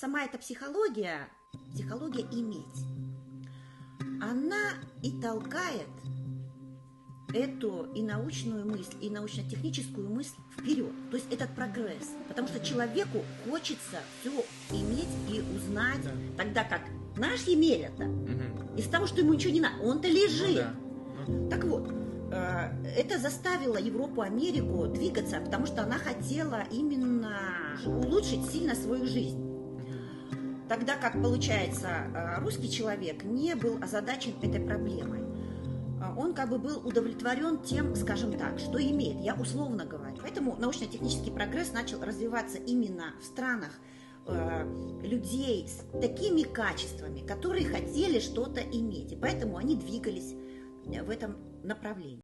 сама эта психология иметь, она и толкает эту и научную мысль, и научно-техническую мысль вперед. То есть этот прогресс. Потому что человеку хочется все иметь и узнать, да. Тогда как наш Емеля-то, из того, что ему ничего не надо, он-то лежит. Ну, да. Так вот, это заставило Европу, Америку двигаться, потому что она хотела именно улучшить сильно свою жизнь. Тогда как, получается, русский человек не был озадачен этой проблемой. Он как бы был удовлетворен тем, скажем так, что имеет, я условно говорю. Поэтому научно-технический прогресс начал развиваться именно в странах людей с такими качествами, которые хотели что-то иметь. И поэтому они двигались в этом направлении.